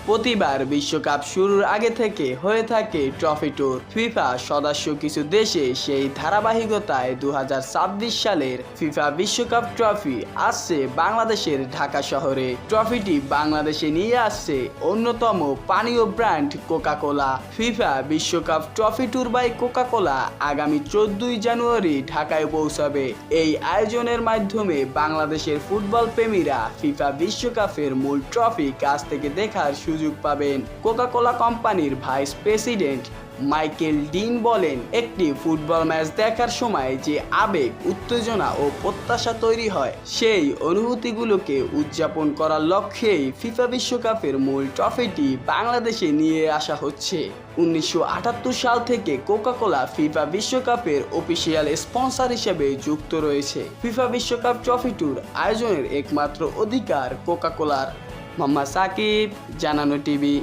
প্রতিবার বিশ্বকাপ শুরুর আগে থেকে হয়ে থাকে ট্রফি ট্যুর। ফিফা সদস্য কিছু দেশে সেই ধারাবাহিকতায় 2026 সালের ফিফা বিশ্বকাপ ট্রফি আসছে বাংলাদেশের ঢাকা শহরে। ট্রফিটি বাংলাদেশে নিয়ে আসছে অন্যতম পানীয় ব্র্যান্ড কোকা কোলা। ফিফা বিশ্বকাপ trophy tour by Coca Cola আগামী 14 জানুয়ারি ঢাকায় পৌঁছাবে। এই আয়োজনের মাধ্যমে বাংলাদেশের ফুটবল প্রেমীরা ফিফা বিশ্বকাপের মূল ট্রফি কাছ থেকে দেখার সুযোগ পাবেন। কোকা কোলা কোম্পানির ভাইস প্রেসিডেন্ট মাইকেল ডিন বলেন, একটি ফুটবল ম্যাচ দেখার সময় যে আবেগ, উত্তেজনা ও প্রত্যাশা তৈরি হয়, সেই অনুভূতিগুলোকে উদযাপন করার লক্ষ্যেই ফিফা বিশ্বকাপের মূল ট্রফিটি বাংলাদেশে নিয়ে আসা হচ্ছে। 1978 সাল থেকে কোকা কোলা ফিফা বিশ্বকাপের অফিসিয়াল স্পন্সর হিসেবে যুক্ত রয়েছে। ফিফা বিশ্বকাপ ট্রফি ট্যুর আয়োজনের একমাত্র অধিকার কোকা কোলার। মোহাম্মদ সাকিব, জানানো টিভি।